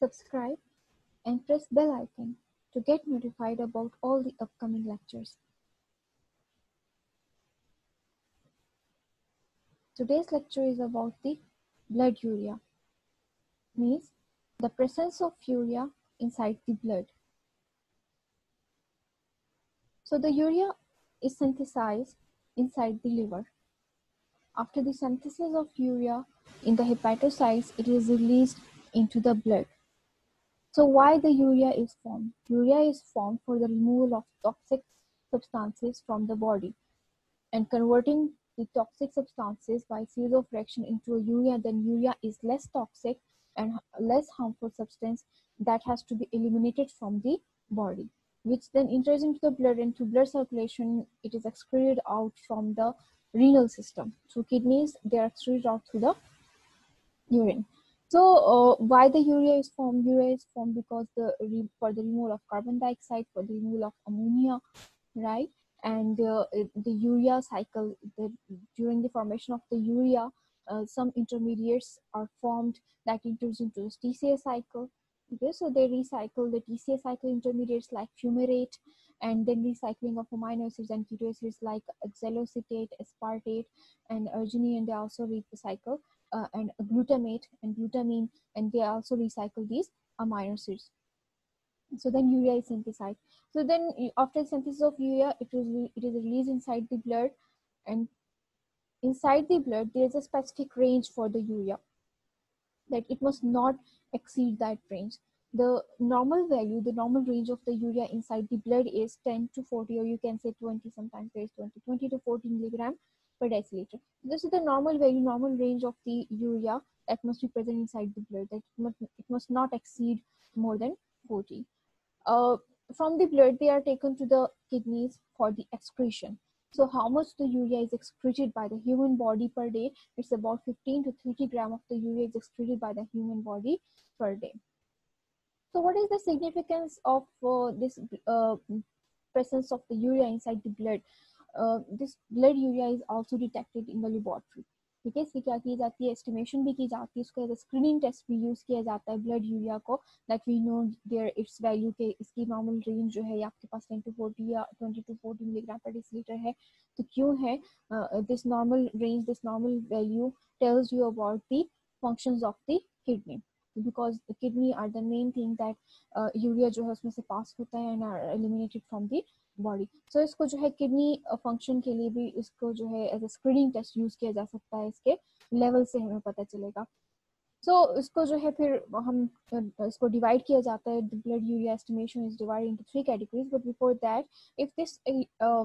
subscribe and press bell icon to get notified about all the upcoming lectures. Today's lecture is about the blood urea, means the presence of urea inside the blood. So the urea is synthesized inside the liver. After the synthesis of urea in the hepatocytes, it is released into the blood. So why the urea is formed? Urea is formed for the removal of toxic substances from the body and converting the toxic substances by series of reaction into a urea. Then urea is less toxic and less harmful substance that has to be eliminated from the body, which then enters into the blood and through blood circulation it is excreted out from the renal system. Through kidneys they are excreted out through the urine. So why the urea is formed? Urea is formed because for the removal of carbon dioxide, for the removal of ammonia, right? And the urea cycle, during the formation of the urea, some intermediates are formed that enters into the TCA cycle. Okay, so they recycle the TCA cycle intermediates like fumarate, and then recycling of amino acids and keto acids like oxaloacetate, aspartate, and arginine, and they also recycle and glutamate and glutamine, and they also recycle these amino acids. So then urea is synthesized. So then after synthesis of urea, it is released inside the blood, and inside the blood there is a specific range for the urea, that it must not exceed that range. The normal value, the normal range of the urea inside the blood is 10 to 40, or you can say 20, sometimes there is 20 to 40 milligram per deciliter. This is the normal value, normal range of the urea that must be present inside the blood, that it must not exceed more than 40. From the blood, they are taken to the kidneys for the excretion. So how much the urea is excreted by the human body per day? It's about 15 to 30 gram of the urea is excreted by the human body per day. So what is the significance of this presence of the urea inside the blood? This blood urea is also detected in the laboratory. ठीक है, इसकी क्या की जाती है, estimation भी की जाती है, इसको एज स्क्रीनिंग टेस्ट भी यूज किया जाता है ब्लड यूरिया को, that we know their its value के इसकी नॉर्मल रेंज जो है आपके पास 10 to 40 या 20 to 40 मिलीग्राम पर डेसीलीटर है. तो क्यों है this normal range, this normal value tells you about the functions of the kidney, because the kidney are the main thing that urea जो है उसमें से पास होता है and are eliminated from the body. So इसको जो है किडनी फंक्शन के लिए भी इसको जो है as a screening test use किया जा सकता है, इसके लेवल से हमें पता चलेगा. सो इसको जो है फिर हम इसको डिवाइड किया जाता है. Blood urea estimation is divided into 3 categories, but before that if this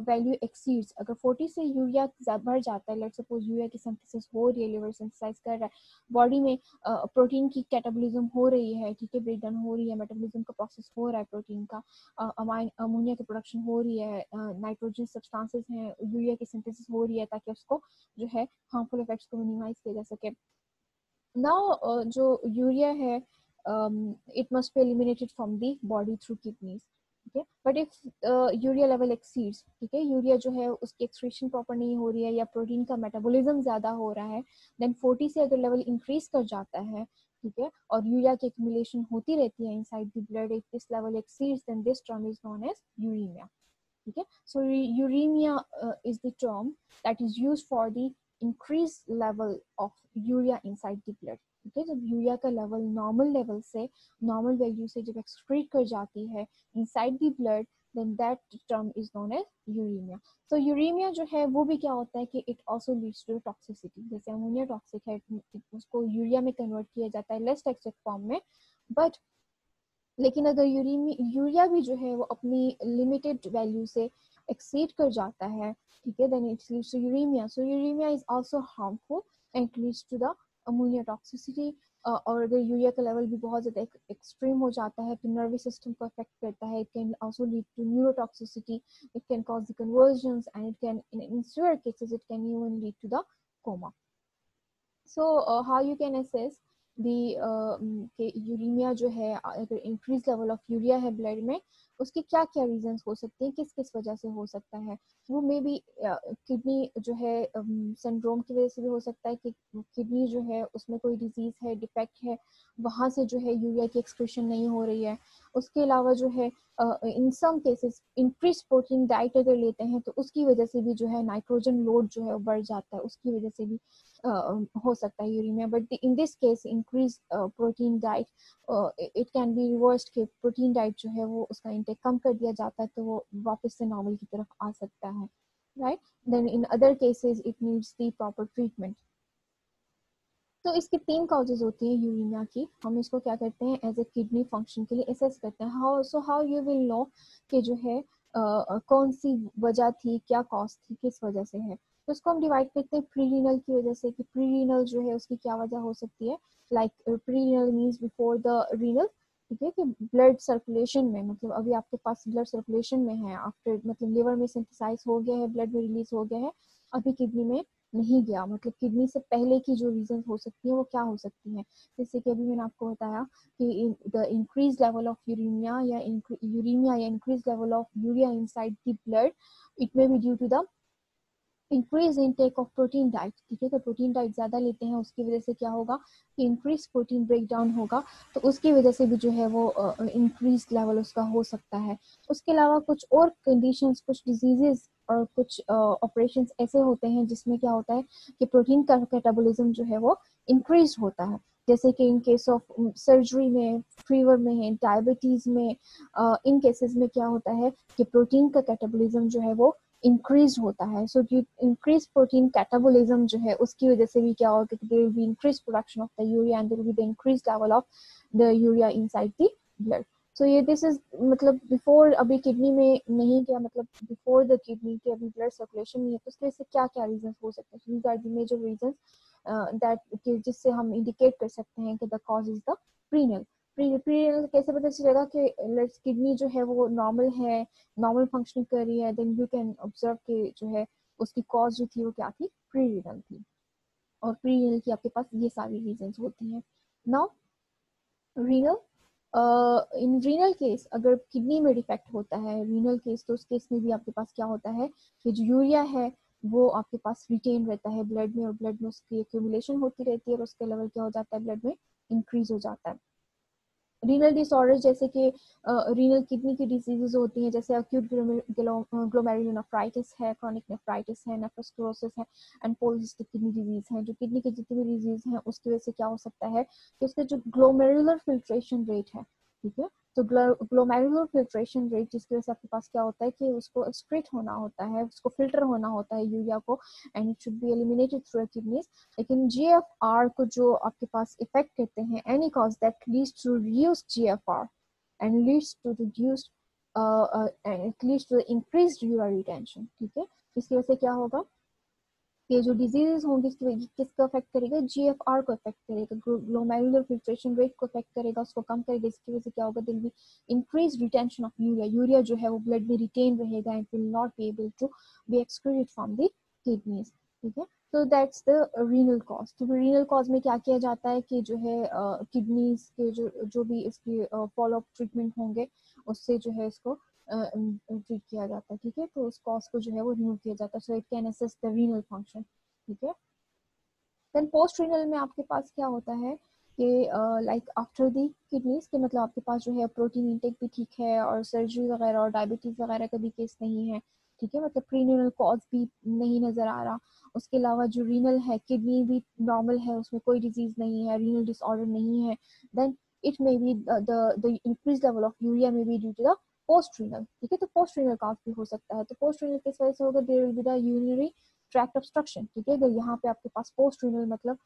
value exceeds, अगर 40 से यूरिया बढ़ जाता है, लेट्स सपोज यूरिया की सिंथेसिस हो रही है, लिवर सिंथेसाइज कर रहा है, बॉडी में प्रोटीन की कैटाबॉलिज्म हो रही है, ठीक है, ब्रेकडाउन हो रही है, मेटाबॉलिज्म का प्रोसेस हो रहा है, प्रोटीन का अमोनिया की प्रोडक्शन हो रही है, नाइट्रोजन सब्सटेंसेस हैं, यूरिया की सिंथेसिस हो रही है ताकि उसको जो है हार्मफुल इफेक्ट्स को मिनिमाइज किया जा सके. Now जो यूरिया है it must be eliminated from the body through kidneys. Okay, but if urea level exceeds, ठीक है, यूरिया जो है उसकी एक्सक्रीशन प्रॉपर नहीं हो रही है या प्रोटीन का मेटाबॉलिज्म ज्यादा हो रहा है, देन 40 से अगर लेवल इंक्रीज कर जाता है, ठीक है, और यूरिया की एक्यूमुलेशन होती रहती है inside the blood, if this level exceeds then this term is known as uremia. ठीक है, so uremia is the term that is used for the increased level of urea inside the blood. ठीक है, जब urea का level normal level से, normal value से जब excrete कर जाती है inside the blood, then that term is known as uremia. So uremia जो है वो भी क्या होता है कि it also leads to toxicity. जैसे अमोनिया टॉक्सिक है, उसको यूरिया में कन्वर्ट किया जाता है लेस टॉक्सिक फॉर्म में, बट लेकिन अगर यूरिया भी जो है वो अपनी लिमिटेड वैल्यू से एक्सीड कर जाता है, ठीक है, then it leads to uremia. So uremia is also harmful and it leads to the ammonia toxicity. और अगर यूरिया का लेवल भी बहुत ज़्यादा एक्सट्रीम हो जाता है तो नर्वस सिस्टम को अफेक्ट करता है. It can also lead to neurotoxicity. It can cause the convulsions and it can, in severe cases, it can even lead to the coma. So how you can assess the uraemia जो है, अगर increase level of urea है blood में, उसके क्या क्या reasons हो सकते हैं, किस किस वजह से हो सकता है। वो मे बी किडनी जो है सिंड्रोम की वजह से भी हो सकता है कि किडनी जो है उसमें कोई डिजीज है, डिफेक्ट है, वहाँ से जो है यूरिया की एक्सक्रीशन नहीं हो रही है। उसके अलावा जो है in some cases increase protein diet अगर लेते हैं तो उसकी वजह से भी जो है नाइट्रोजन लोड जो है वो बढ़ जाता है, उसकी वजह से भी हो सकता है uremia. But in this case increase protein diet, it can be reversed कि प्रोटीन डाइट जो है वो उसका इंटेक कम कर दिया जाता है तो वो वापस से नॉर्मल की तरफ आ सकता है, right. Then in other cases it needs the proper treatment. तो इसके 3 कॉजेज होती हैं यूरिमिया की। हम इसको क्या करते हैं एज ए किडनी फंक्शन के लिए असेस करते हैं। हाउ यू विल नो कि जो है कौन सी वजह थी, क्या कॉज थी, किस वजह से है। तो इसको हम डिवाइड करते हैं प्री रीनल की वजह से कि प्री रीनल जो है उसकी क्या वजह हो सकती है। Like pre renal means before the renal, ठीक है, कि ब्लड सर्कुलेशन में, मतलब अभी आपके पास ब्लड सर्कुलेशन में है, आफ्टर मतलब लिवर में सिंथेसाइज हो गया है, ब्लड में रिलीज हो गया है, अभी किडनी में नहीं गया, मतलब किडनी से पहले की जो रीजन हो सकती है वो क्या हो सकती है। जैसे कि अभी मैंने आपको बताया कि the increase level of uraemia या यूरेमिया या increase level of urea inside the blood, it may be due to the increase intake of protein diet, ठीक है। तो प्रोटीन डाइट ज्यादा लेते हैं उसकी वजह से क्या होगा कि इंक्रीज प्रोटीन ब्रेक डाउन होगा, तो उसकी वजह से भी जो है वो इंक्रीज लेवल उसका हो सकता है। उसके अलावा कुछ और कंडीशंस, कुछ डिजीजेस और कुछ ऑपरेशंस ऐसे होते हैं जिसमें क्या होता है कि प्रोटीन का कैटाबोलिज्म जो है वो इंक्रीज होता है। जैसे कि इन केस ऑफ सर्जरी में, फीवर में, डायबिटीज में, इन केसेस में क्या होता है कि प्रोटीन का कैटाबोलिज्म जो है वो इंक्रीज होता है। सो इंक्रीज प्रोटीन कैटाबोलिज्म जो है उसकी वजह से भी क्या होगा कि there will be increase production of the urea and there will be the increase level of the urea inside the blood. So ये दिस इज मतलब बिफोर अभी किडनी में नहीं गया, मतलब बिफोर द किडनी के अभी ब्लड सर्कुलेशन नहीं है, तो उसकी वजह से क्या क्या रीजन हो सकते हैं। These are the major reason that जिससे हम इंडिकेट कर सकते हैं कि the cause is the prerenal. Prerenal कैसे पता चलेगा कि किडनी जो है वो नॉर्मल है, नॉर्मल फंक्शनिंग कर रही है, देन यू कैन ऑब्जर्व कि जो है उसकी कॉज जो थी वो क्या थी, प्री रीनल थी। और प्री रीनल की आपके पास ये सारी रीजंस होती हैं। नाउ रीनल, इन रीनल केस अगर किडनी में डिफेक्ट होता है रीनल केस, तो उस केस में भी आपके पास क्या होता है कि जो यूरिया है वो आपके पास रिटेन रहता है ब्लड में, और ब्लड में उसकी एक्यूमुलेशन होती रहती है और उसके लेवल क्या हो जाता है ब्लड में इंक्रीज हो जाता है। रीनल डिसऑर्डर जैसे कि रीनल किडनी की डिजीजेज होती हैं, जैसे अक्यूट ग्लोमेरुलोनेफ्राइटिस है, क्रॉनिक नेफ्राइटिस है, नेफ्रोस्क्लेरोसिस है एंड पॉलीसिस्टिक किडनी डिजीज है। जो किडनी की जितनी भी डिजीज हैं उसकी वजह से क्या हो सकता है कि उसके जो ग्लोमेरुलर फिल्ट्रेशन रेट है, ठीक है, तो ग्लोमेरुलर फिल्ट्रेशन रेट जिसकी वजह से आपके पास क्या होता है कि उसको एक्सक्रीट होना होता है, उसको फिल्टर होना होता है यूरिया को, and it should be eliminated through kidneys. लेकिन GFR को जो आपके पास इफेक्ट करते हैं, any cause that leads to reduce GFR and leads to reduced it leads to increased urea retention, ठीक है। इसकी वजह से क्या होगा कि जो डिजीजेस होंगे किसको अफेक्ट करेगा, GFR को अफेक्ट करेगा, ग्लोमेरुलर फिल्ट्रेशन रेट को अफेक्ट करेगा, उसको कम करेगा। इसकी वजह से क्या होगा, दिल भी increase retention of urea, urea जो है वो ब्लड में रिटेन रहेगा and will not be able to be excreted from the kidneys, ठीक है। तो दैट्स द रीनल कॉज। तो रीनल कॉज में क्या किया जाता है कि जो है किडनीज के जो जो भी इसकी फॉलो अप ट्रीटमेंट होंगे उससे जो है इसको ट्रीट किया जाता है, ठीक है। तो उस कॉज को जो है वो रिमूव किया जाता है, so it can assist the renal function, ठीक है। देन पोस्ट रीनल में आपके पास क्या होता है कि लाइक आफ्टर दी किडनीज के, मतलब आपके पास जो है प्रोटीन इंटेक भी ठीक है और सर्जरी वगैरह और डायबिटीज वगैरह का भी केस नहीं है, ठीक है, मतलब प्री रीनल कॉज भी नहीं नजर आ रहा। उसके अलावा जो रीनल है किडनी भी नॉर्मल है, उसमें कोई डिजीज नहीं है, रीनल डिसऑर्डर नहीं है, then it may be the increase level of urea may be due to the post renal, ठीक है। तो पोस्ट रीनल कॉज भी हो सकता है। तो पोस्ट रीनल किस वजह से होगा, there will be the urinary tract obstruction, ठीक है। अगर यहाँ पे आपके पास पोस्ट रीनल मतलब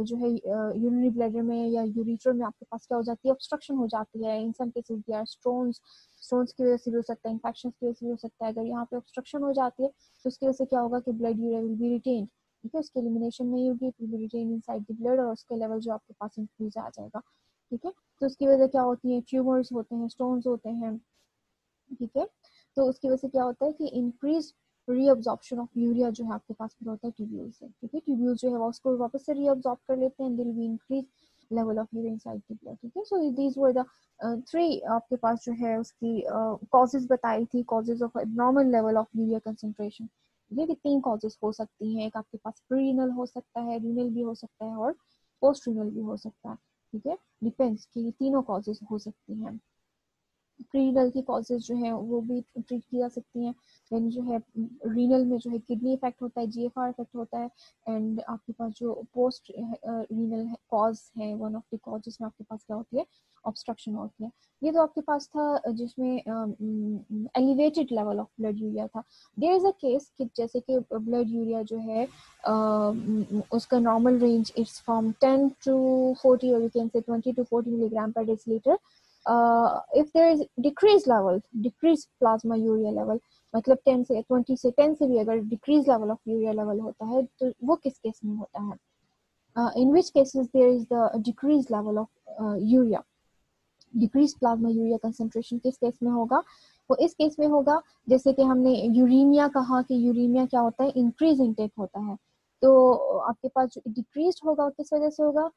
जो है यूरिनरी ब्लैडर में या यूरिटर में आपके पास क्या हो जाती है, ऑब्स्ट्रक्शन हो जाती है। In some cases they are stones, stones की वजह से भी हो सकता है, इन्फेक्शन की वजह से भी हो सकता है। अगर यहाँ पे ऑब्स्ट्रक्शन हो जाती है तो उसकी वजह से क्या होगा कि blood urea will be retained, ठीक है, उसकी एलिमिनेशन नहीं होगी, it will be retain inside the blood और उसके लेवल जो आपके पास इंक्रीज आ जाएगा, ठीक है। तो उसकी वजह क्या होती है, ट्यूमर्स होते हैं, स्टोन्स होते हैं, ठीक है। तो उसकी वजह से क्या होता है कि इंक्रीज रीअब्जॉर्प्शन ऑफ यूरिया जो है आपके पास फिर होता है ट्यूब्यूल से, ठीक है। ट्यूब्यूल जो है वो उसको वापस से रीअब्जॉर्ब कर लेते हैं, दिल भी increase level of urea inside the blood. ठीक है, so these were the three आपके पास जो है उसकी कॉजेज बताई थी, causes of abnormal level of urea concentration. ये कि 3 कॉजेज हो सकती हैं, एक आपके पास प्रीनल हो सकता है, रीनल भी हो सकता है और पोस्ट रीनल भी हो सकता है। ठीक है, डिपेंड्स कि तीनों कॉजेज हो सकती हैं। प्रीनल की कॉजेज जो है वो भी ट्रीट की जा सकती हैं। देन जो है रीनल में जो है किडनी इफेक्ट होता है, जीएफआर इफेक्ट होता है। एंड आपके पास जो पोस्ट रीनल कॉज है, वन ऑफ द कॉजेज में आपके पास क्या होती है, ऑब्स्ट्रक्शन होती है। ये तो आपके पास था जिसमें elevated level of blood urea था। देयर इज अ केस कि जैसे कि ब्लड यूरिया जो है उसका normal range it's from 10 to 40 और you can say 20 to 40 milligram पर decilitre. if there is decreased plasma urea level, मतलब 10 से 20 से 10 से भी अगर decrease level of urea level होता है तो वो किस केस में होता है, in which cases there is the decreased level of urea, decrease plasma urea concentration किस केस में होगा, वो इस केस में होगा जैसे कि हमने यूरीमिया कहा कि यूरीमिया क्या होता है, इंक्रीज इनटेक होता है। तो आपके पास जो डिक्रीज होगा किस वजह से होगा,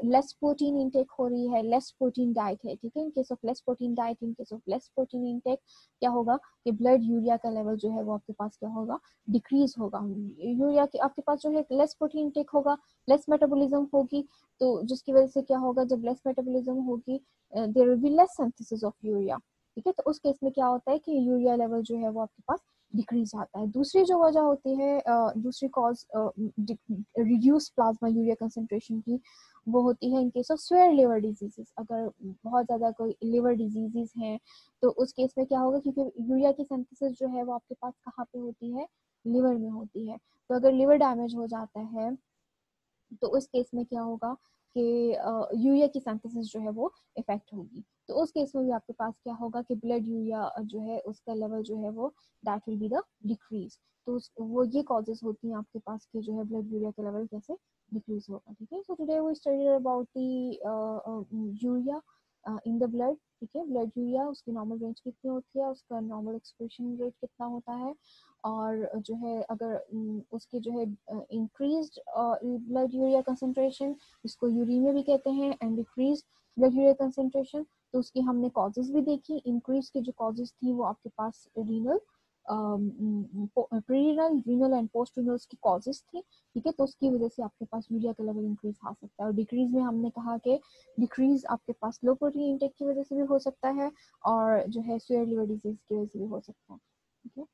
लेस प्रोटीन इनटेक हो रही है, लेस प्रोटीन डाइट है। ठीक है, in case of less protein diet, in case of less protein intake क्या होगा कि ब्लड यूरिया का लेवल जो है वो आपके पास क्या होगा, डिक्रीज होगा। यूरिया के आपके पास जो है लेस प्रोटीन इनटेक होगा, लेस मेटाबॉलिज्म होगी, तो जिसकी वजह से क्या होगा, जब लेस मेटाबॉलिज्म होगी there will be less synthesis of urea. ठीक है, तो उस केस में क्या होता है कि यूरिया लेवल जो है वो आपके पास डिक्रीज आता है। दूसरी जो वजह होती है दूसरी cause reduce plasma urea concentration की, वो होती है in case of swear liver diseases. अगर बहुत ज्यादा कोई लिवर डिजीजेस हैं तो उस केस में क्या होगा, क्योंकि यूरिया की सिंथेसिस जो है वो आपके पास कहाँ पे होती है, लिवर में होती है। तो अगर लिवर डैमेज हो जाता है तो उस केस में क्या होगा कि यूरिया की सिंथेसिस जो है वो इफेक्ट होगी। तो उस केस में भी आपके पास क्या होगा कि ब्लड यूरिया जो है उसका लेवल जो है वो that will be the decrease. तो वो ये कॉजेज होती हैं आपके पास कि जो है ब्लड यूरिया का लेवल कैसे डिक्रीज होगा। ठीक है, so today we studied about the urea in the blood. ठीक है, ब्लड यूरिया उसकी नॉर्मल रेंज कितनी होती है, उसका नॉर्मल एक्सप्रेशन रेट कितना होता है, और जो है अगर उसके जो है इंक्रीज्ड ब्लड यूरिया कंसेंट्रेशन, इसको यूरीमिया भी कहते हैं, and decrease blood urea concentration, तो उसकी हमने कॉजेज भी देखी। इंक्रीज की जो कॉजेज थी वो आपके पास renal, prerenal, renal and post renal की कॉजेज थी। ठीक है, तो उसकी वजह से आपके पास यूरिया का लेवल इंक्रीज आ सकता है। और डिक्रीज में हमने कहा कि डिक्रीज आपके पास लो प्रोटीन इंटेक की वजह से भी हो सकता है और जो है स्वेयर लिवर डिजीज की वजह से भी हो सकता है। ठीक है,